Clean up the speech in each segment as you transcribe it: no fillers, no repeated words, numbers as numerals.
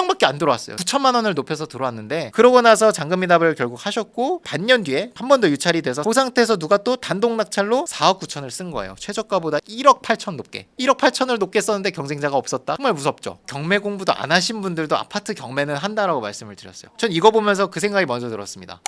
명밖에 안 들어왔어요. 9천만 원을 높여서 들어왔는데, 그러고 나서 잔금 미납을 결국 하셨고 반년 뒤에 한 번 더 유찰이 돼서 그 상태에서 누가 또 단독 낙찰로 4억 9천을 쓴 거예요. 최저가보다 1억 8천 높게. 1억 8천을 높게 썼는데 경쟁자가 없었다? 정말 무섭죠. 경매 공부도 안 하신 분들도 아파트 경매는 한다라고 말씀을 드렸어요. 전 이거 보면서 그 생각이 먼저 들었습니다.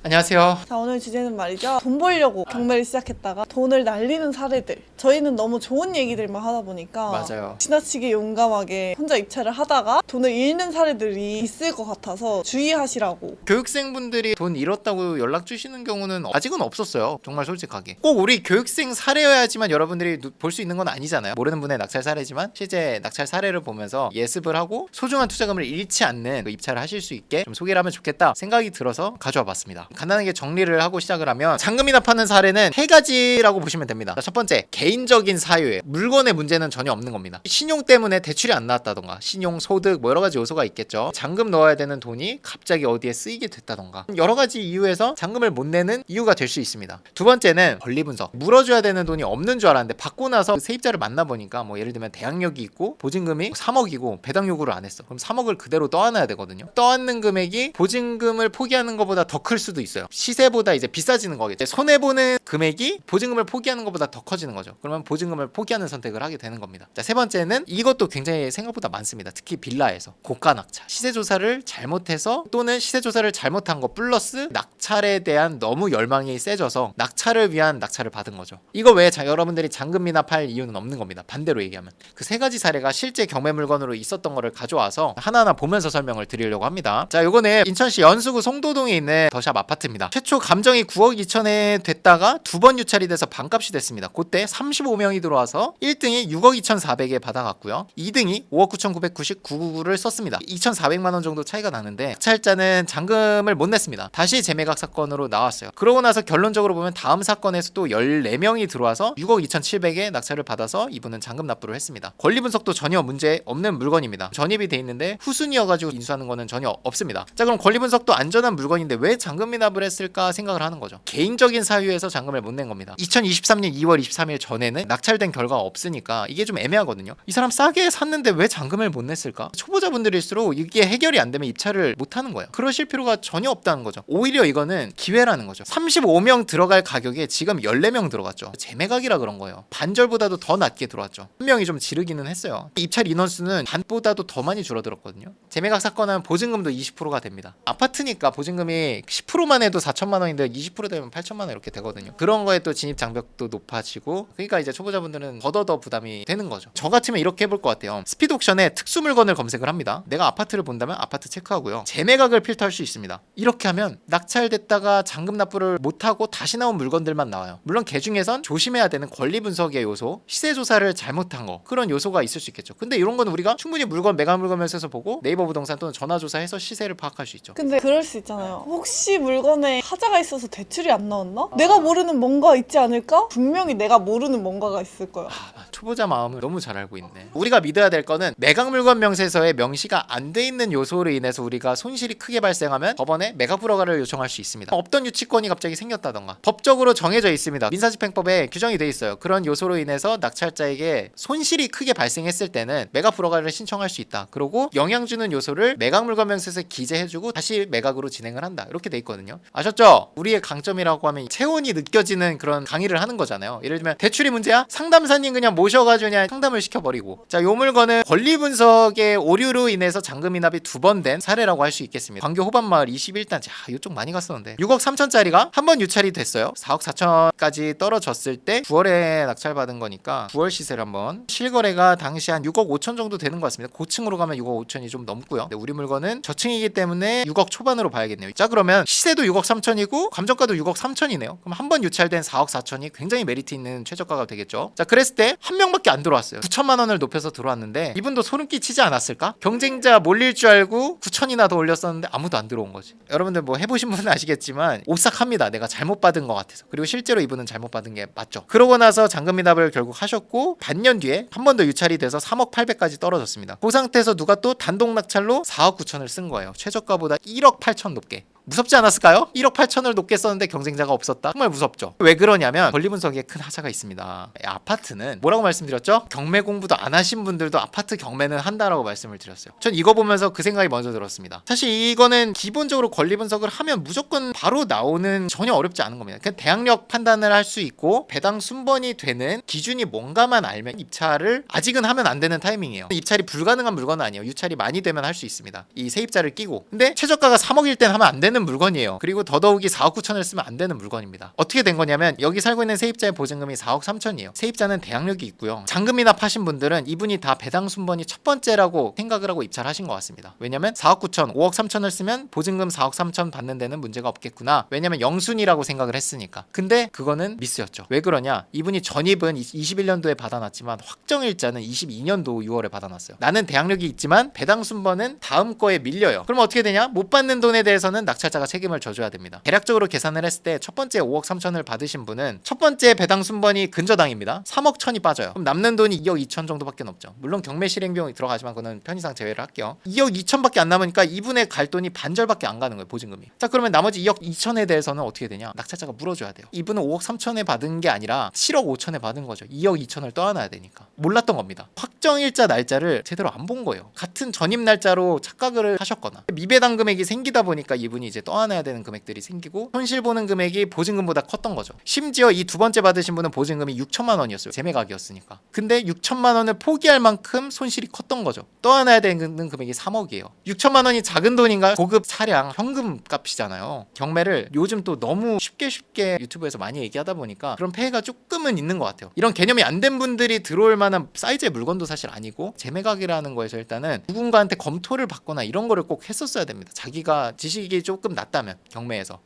안녕하세요. 자, 오늘 주제는 말이죠. 돈 벌려고 경매를 시작했다가 돈을 날리는 사례들. 저희는 너무 좋은 얘기들만 하다 보니까 맞아요. 지나치게 용감하게 혼자 입찰을 하다가 돈을 잃는 사례들이 있을 것 같아서 주의하시라고. 교육생분들이 돈 잃었다고 연락 주시는 경우는 아직은 없었어요. 정말 솔직하게. 꼭 우리 교육생 사례여야지만 여러분들이 볼 수 있는 건 아니잖아요. 모르는 분의 낙찰 사례지만 실제 낙찰 사례를 보면서 예습을 하고 소중한 투자금을 잃지 않는 그 입찰을 하실 수 있게 좀 소개를 하면 좋겠다 생각이 들어서 가져와 봤습니다. 간단하게 정리를 하고 시작을 하면 잔금 미납하는 사례는 세 가지라고 보시면 됩니다. 첫 번째, 개인적인 사유예요. 물건의 문제는 전혀 없는 겁니다. 신용 때문에 대출이 안 나왔다던가, 신용, 소득 뭐 여러 가지 요소가 있겠죠. 잔금 넣어야 되는 돈이 갑자기 어디에 쓰이게 됐다던가, 여러 가지 이유에서 잔금을 못 내는 이유가 될 수 있습니다. 두 번째는 권리 분석. 물어줘야 되는 돈이 없는 줄 알았는데 받고 나서 세입자를 만나보니까 뭐 예를 들면 대항력이 있고 보증금이 3억이고 배당 요구를 안 했어. 그럼 3억을 그대로 떠안아야 되거든요. 떠안는 금액이 보증금을 포기하는 것보다 더 클 수도 있어요. 시세보다 이제 비싸지는 거겠죠. 손해보는 금액이 보증금을 포기하는 것보다 더 커지는 거죠. 그러면 보증금을 포기하는 선택을 하게 되는 겁니다. 자, 세 번째는 이것도 굉장히 생각보다 많습니다. 특히 빌라에서 고가 낙찰, 시세조사를 잘못해서 또는 시세조사를 잘못한 거 플러스 낙찰에 대한 너무 열망이 세져서 낙찰을 위한 낙찰을 받은 거죠. 이거 외에 여러분들이 잔금 미납할 이유는 없는 겁니다. 반대로 얘기하면 그 세 가지 사례가 실제 경매 물건으로 있었던 거를 가져와서 하나하나 보면서 설명을 드리려고 합니다. 자, 요거는 인천시 연수구 송도동에 있는 더샵 아파트입니다. 최초 감정이 9억 2천에 됐다가 두 번 유찰이 돼서 반값이 됐습니다. 그때 35명이 들어와서 1등이 6억 2,400에 받아갔고요. 2등이 5억 9,999를 썼습니다. 2,400만 원 정도 차이가 나는데 낙찰자는 잔금을 못 냈습니다. 다시 재매각 사건으로 나왔어요. 그러고 나서 결론적으로 보면 다음 사건에서 또 14명이 들어와서 6억 2,700에 낙찰을 받아서 이분은 잔금 납부를 했습니다. 권리 분석도 전혀 문제 없는 물건입니다. 전입이 돼 있는데 후순위여가지고 인수하는 거는 전혀 없습니다. 자, 그럼 권리 분석도 안전한 물건인데 왜 잔금 미납을 했을까 생각을 하는 거죠. 개인적인 사유에서 잔금을 못 낸 겁니다. 2023년 2월 23일 전에는 낙찰된 결과가 없으니까 이게 좀 애매하거든요. 이 사람 싸게 샀는데 왜 잔금을 못 냈을까? 초보자분들일수록 이게 해결이 안 되면 입찰을 못 하는 거예요. 그러실 필요가 전혀 없다는 거죠. 오히려 이거는 기회라는 거죠. 35명 들어갈 가격에 지금 14명 들어갔죠. 재매각이라 그런 거예요. 반절보다도 더 낮게 들어왔죠. 한 명이 좀 지르기는 했어요. 입찰 인원수는 반보다도 더 많이 줄어들었거든요. 재매각 사건은 보증금도 20%가 됩니다. 아파트니까 보증금이 10%만 해도 4천만 원인데 20% 되면 8천만 원 이렇게 되거든요. 그런 거에 또 진입 장벽도 높아지고, 그러니까 이제 초보자분들은 더더더 부담이 되는 거죠. 저 같으면 이렇게 해볼 것 같아요. 스피드 옥션에 특수 물건을 검색을 합니다. 내가 아파트를 본다면 아파트 체크하고요. 재매각을 필터할 수 있습니다. 이렇게 하면 낙찰됐다가 잔금 납부를 못하고 다시 나온 물건들만 나와요. 물론 그 중에선 조심해야 되는 권리 분석의 요소, 시세 조사를 잘못한 거, 그런 요소가 있을 수 있겠죠. 근데 이런 거는 우리가 충분히 매각 물건 매수해서 보고 네이버 부동산 또는 전화 조사해서 시세를 파악할 수 있죠. 근데 그럴 수 있잖아요. 혹시 물건에 하자가 있어서 대출이 안 나왔나? 내가 모르는 뭔가 있지 않을까? 분명히 내가 모르는 뭔가가 있을 거야. 초보자 마음을 너무 잘 알고 있네. 우리가 믿어야 될 거는 매각 물건 명세서에 명시가 안 돼 있는 요소로 인해서 우리가 손실이 크게 발생하면 법원에 매각 불허가를 요청할 수 있습니다. 없던 유치권이 갑자기 생겼다던가 법적으로 정해져 있습니다. 민사집행법에 규정이 돼 있어요. 그런 요소로 인해서 낙찰자에게 손실이 크게 발생했을 때는 매각 불허가를 신청할 수 있다. 그리고 영향 주는 요소를 매각 물건 명세서에 기재해주고 다시 매각으로 진행을 한다. 이렇게 돼 있거든요. 아셨죠? 우리의 강점이라고 하면 체온이 느껴지는 그런 강의를 하는 거잖아요. 예를 들면 대출이 문제야? 상담사님 그냥 모셔가지고 그냥 상담을 시켜버리고. 자, 요 물건은 권리 분석의 오류로 인해서 잔금 미납이 2번 된 사례라고 할 수 있겠습니다. 광교 호반마을 21단. 자, 이쪽 많이 갔었는데 6억 3천짜리가 한 번 유찰이 됐어요. 4억 4천까지 떨어졌을 때 9월에 낙찰받은 거니까 9월 시세를 한번, 실거래가 당시 한 6억 5천 정도 되는 것 같습니다. 고층으로 가면 6억 5천이 좀 넘고요. 우리 물건은 저층이기 때문에 6억 초반으로 봐야겠네요. 자, 그러면 시세도 6억 3천이고 감정가도 6억 3천이네요. 그럼 한 번 유찰된 4억 4천이 굉장히 메리트 있는 최저가가 되겠죠. 자, 그랬을 때 한 명밖에 안 들어왔어요. 9천만 원을 높여서 들어왔는데 이분도 소름 끼치지 않았을까? 경쟁자 몰릴 줄 알고 9천이나 더 올렸었는데 아무도 안 들어온 거지. 여러분들 뭐 해보신 분은 아시겠지만 오싹합니다. 내가 잘못 받은 것 같아서. 그리고 실제로 이분은 잘못 받은 게 맞죠. 그러고 나서 잔금 미납을 결국 하셨고 반년 뒤에 한 번 더 유찰이 돼서 3억 800까지 떨어졌습니다. 그 상태에서 누가 또 단독 낙찰로 4억 9천을 쓴 거예요. 최저가보다 1억 8천 높게. 무섭지 않았을까요? 1억 8천을 높게 썼는데 경쟁자가 없었다. 정말 무섭죠. 왜 그러냐면 권리 분석에 큰 하자가 있습니다. 아파트는 뭐라고 말씀드렸죠? 경매 공부도 안 하신 분들도 아파트 경매는 한다라고 말씀을 드렸어요. 전 이거 보면서 그 생각이 먼저 들었습니다. 사실 이거는 기본적으로 권리 분석을 하면 무조건 바로 나오는, 전혀 어렵지 않은 겁니다. 그냥 대항력 판단을 할 수 있고 배당 순번이 되는 기준이 뭔가만 알면 입찰을 아직은 하면 안 되는 타이밍이에요. 입찰이 불가능한 물건은 아니에요. 유찰이 많이 되면 할 수 있습니다. 이 세입자를 끼고. 근데 최저가가 3억일 땐 하면 안 되는 물건이에요. 그리고 더더욱이 4억 9천을 쓰면 안 되는 물건입니다. 어떻게 된 거냐면 여기 살고 있는 세입자의 보증금이 4억 3천이에요. 세입자는 대항력이 있고요. 잔금 미납하신 분들은 이분이 다 배당 순번이 첫 번째라고 생각을 하고 입찰하신 것 같습니다. 왜냐면 4억 9천, 5억 3천을 쓰면 보증금 4억 3천 받는 데는 문제가 없겠구나. 왜냐면 영순이라고 생각을 했으니까. 근데 그거는 미스였죠. 왜 그러냐? 이분이 전입은 21년도에 받아놨지만 확정일자는 22년도 6월에 받아놨어요. 나는 대항력이 있지만 배당 순번은 다음 거에 밀려요. 그럼 어떻게 되냐? 못 받는 돈에 대해서는 낙찰자가 책임을 져줘야 됩니다. 대략적으로 계산을 했을 때 첫 번째 5억 3천을 받으신 분은 첫 번째 배당 순번이 근저당입니다. 3억 천이 빠져요. 그럼 남는 돈이 2억 2천 정도밖에 없죠. 물론 경매 실행 비용이 들어가지만 그거는 편의상 제외를 할게요. 2억 2천밖에 안 남으니까 이분의 갈 돈이 반절밖에 안 가는 거예요. 보증금이. 자, 그러면 나머지 2억 2천에 대해서는 어떻게 되냐? 낙찰자가 물어줘야 돼요. 이분은 5억 3천에 받은 게 아니라 7억 5천에 받은 거죠. 2억 2천을 떠안아야 되니까. 몰랐던 겁니다. 확정일자 날짜를 제대로 안 본 거예요. 같은 전입 날짜로 착각을 하셨거나 미배당 금액이 생기다 보니까 이분이 이제 떠안아야 되는 금액들이 생기고 손실 보는 금액이 보증금보다 컸던 거죠. 심지어 이 두 번째 받으신 분은 보증금이 6천만 원이었어요. 재매각이었으니까. 근데 6천만 원을 포기할 만큼 손실이 컸던 거죠. 떠안아야 되는 금액이 3억이에요. 6천만 원이 작은 돈인가요? 고급 차량 현금 값이잖아요. 경매를 요즘 또 너무 쉽게 유튜브에서 많이 얘기하다 보니까 그런 폐해가 조금은 있는 것 같아요. 이런 개념이 안 된 분들이 들어올 만한 사이즈의 물건도 사실 아니고 재매각이라는 거에서 일단은 누군가한테 검토를 받거나 이런 거를 꼭 했었어야 됩니다. 자기가 지식이 조금 낮다면 경매에서.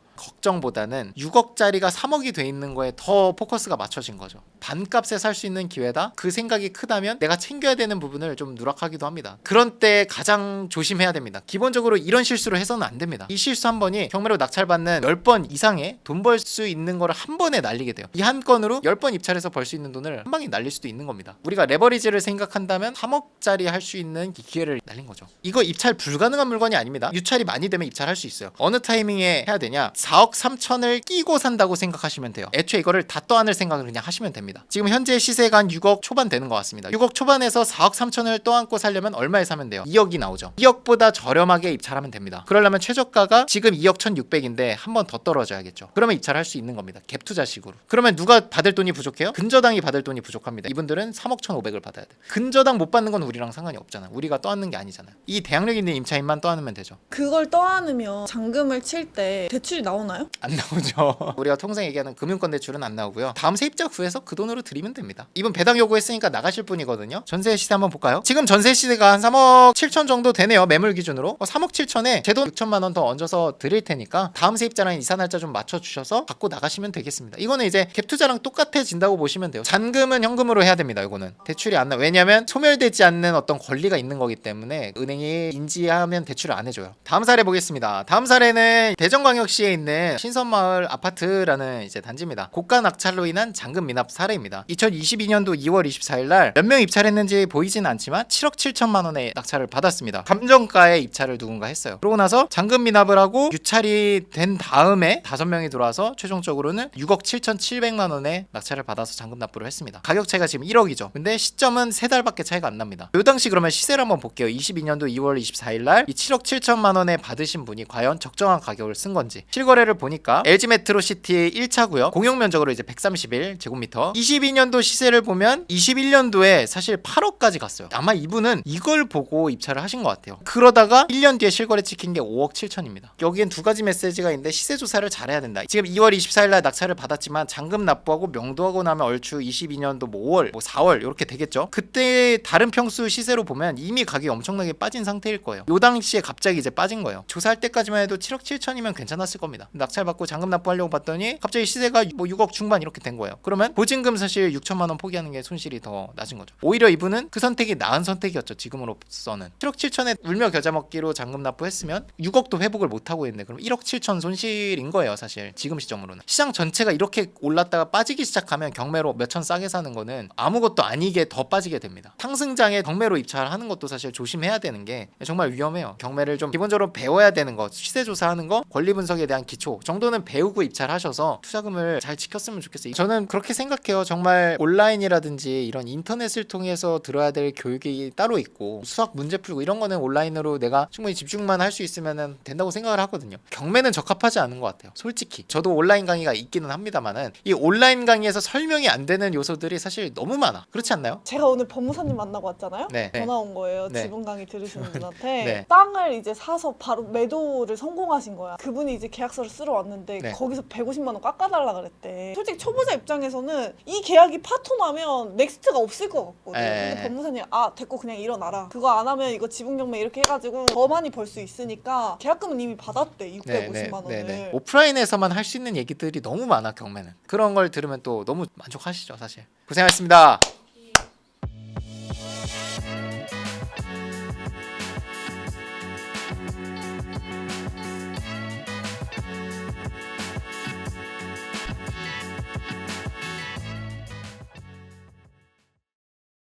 걱정보다는 6억짜리가 3억이 돼 있는 거에 더 포커스가 맞춰진 거죠. 반값에 살 수 있는 기회다. 그 생각이 크다면 내가 챙겨야 되는 부분을 좀 누락하기도 합니다. 그런 때 가장 조심해야 됩니다. 기본적으로 이런 실수를 해서는 안 됩니다. 이 실수 한 번이 경매로 낙찰받는 10번 이상의 돈 벌 수 있는 거를 한 번에 날리게 돼요. 이 한 건으로 10번 입찰해서 벌 수 있는 돈을 한 방에 날릴 수도 있는 겁니다. 우리가 레버리지를 생각한다면 3억짜리 할 수 있는 기회를 날린 거죠. 이거 입찰 불가능한 물건이 아닙니다. 유찰이 많이 되면 입찰할 수 있어요. 어느 타이밍에 해야 되냐? 4억 3천을 끼고 산다고 생각하시면 돼요. 애초에 이거를 다 떠안을 생각을 그냥 하시면 됩니다. 지금 현재 시세가 한 6억 초반 되는 것 같습니다. 6억 초반에서 4억 3천을 떠안고 살려면 얼마에 사면 돼요? 2억이 나오죠. 2억보다 저렴하게 입찰하면 됩니다. 그러려면 최저가가 지금 2억 1,600인데 한 번 더 떨어져야겠죠. 그러면 입찰할 수 있는 겁니다. 갭 투자식으로. 그러면 누가 받을 돈이 부족해요? 근저당이 받을 돈이 부족합니다. 이분들은 3억 1,500을 받아야 돼요. 근저당 못 받는 건 우리랑 상관이 없잖아요. 우리가 떠안는 게 아니잖아요. 이 대항력 있는 임차인만 떠안으면 되죠. 그걸 떠안으면 잔금을 칠 때 대출이 나오나요? 안 나오죠. 우리가 통상 얘기하는 금융권 대출은 안 나오고요. 다음 세입자 구해서 그 돈으로 드리면 됩니다. 이분 배당 요구했으니까 나가실 분이거든요. 전세 시세 한번 볼까요? 지금 전세 시세가 한 3억 7천 정도 되네요. 매물 기준으로. 3억 7천에 제 돈 6천만 원 더 얹어서 드릴 테니까 다음 세입자랑 이사 날짜 좀 맞춰주셔서 갖고 나가시면 되겠습니다. 이거는 이제 갭 투자랑 똑같아진다고 보시면 돼요. 잔금은 현금으로 해야 됩니다. 이거는 대출이 안 나. 왜냐면 소멸되지 않는 어떤 권리가 있는 거기 때문에 은행이 인지하면 대출을 안 해줘요. 다음 사례 보겠습니다. 다음 사례는 대전광역시에 있는 신선마을 아파트라는 이제 단지입니다. 고가 낙찰로 인한 잔금 미납 사례입니다. 2022년도 2월 24일 날 몇 명 입찰했는지 보이진 않지만 7억 7천만 원의 낙찰을 받았습니다. 감정가에 입찰을 누군가 했어요. 그러고 나서 잔금 미납을 하고 유찰이 된 다음에 5명이 들어와서 최종적으로는 6억 7,700만 원의 낙찰을 받아서 잔금 납부를 했습니다. 가격 차이가 지금 1억이죠. 근데 시점은 3달밖에 차이가 안 납니다. 요 당시 그러면 시세를 한번 볼게요. 22년도 2월 24일 날 이 7억 7천만 원에 받으신 분이 과연 적정한 가격을 쓴 건지 실거래를 보니까 LG 메트로시티 1차고요. 공용 면적으로 이제 131제곱미터. 22년도 시세를 보면 21년도에 사실 8억까지 갔어요. 아마 이분은 이걸 보고 입찰을 하신 것 같아요. 그러다가 1년 뒤에 실거래 찍힌 게 5억 7천입니다. 여기엔 두 가지 메시지가 있는데 시세 조사를 잘해야 된다. 지금 2월 24일 날 낙찰을 받았지만 잔금 납부하고 명도하고 나면 얼추 22년도 뭐 5월, 뭐 4월 이렇게 되겠죠. 그때 다른 평수 시세로 보면 이미 가격이 엄청나게 빠진 상태일 거예요. 요 당시에 갑자기 이제 빠진 거예요. 조사할 때까지만 해도 7억 7천이면 괜찮았을 겁니다. 겁니다. 낙찰 받고 잔금 납부하려고 봤더니 갑자기 시세가 뭐 6억 중반 이렇게 된 거예요. 그러면 보증금 사실 6천만 원 포기하는 게 손실이 더 낮은 거죠. 오히려 이분은 그 선택이 나은 선택이었죠. 지금으로서는 7억 7천에 울며 겨자 먹기로 잔금 납부했으면 6억도 회복을 못 하고 있네. 그럼 1억 7천 손실인 거예요. 사실 지금 시점으로는. 시장 전체가 이렇게 올랐다가 빠지기 시작하면 경매로 몇천 싸게 사는 거는 아무것도 아니게 더 빠지게 됩니다. 상승장에 경매로 입찰하는 것도 사실 조심해야 되는 게 정말 위험해요. 경매를 좀 기본적으로 배워야 되는 거, 시세 조사하는 거, 권리 분석에 대한 기초 정도는 배우고 입찰하셔서 투자금을 잘 지켰으면 좋겠어요. 저는 그렇게 생각해요. 정말 온라인이라든지 이런 인터넷을 통해서 들어야 될 교육이 따로 있고 수학 문제 풀고 이런 거는 온라인으로 내가 충분히 집중만 할 수 있으면 된다고 생각을 하거든요. 경매는 적합하지 않은 것 같아요. 솔직히 저도 온라인 강의가 있기는 합니다만은 이 온라인 강의에서 설명이 안 되는 요소들이 사실 너무 많아. 그렇지 않나요? 제가 오늘 법무사님 만나고 왔잖아요. 네. 전화 온 거예요. 네. 지분 강의 들으시는 분한테 네. 땅을 이제 사서 바로 매도를 성공하신 거야. 그분이 이제 계약서를 쓰러 왔는데 네. 거기서 150만 원 깎아달라 그랬대. 솔직히 초보자 입장에서는 이 계약이 파토나면 넥스트가 없을 것 같거든. 네. 근데 법무사님 됐고 그냥 일어나라. 그거 안 하면 이거 지분 경매 이렇게 해가지고 더 많이 벌 수 있으니까 계약금은 이미 받았대. 650만 원을. 오프라인에서만 할 수 있는 얘기들이 너무 많아. 경매는 그런 걸 들으면 또 너무 만족하시죠. 사실 고생하셨습니다.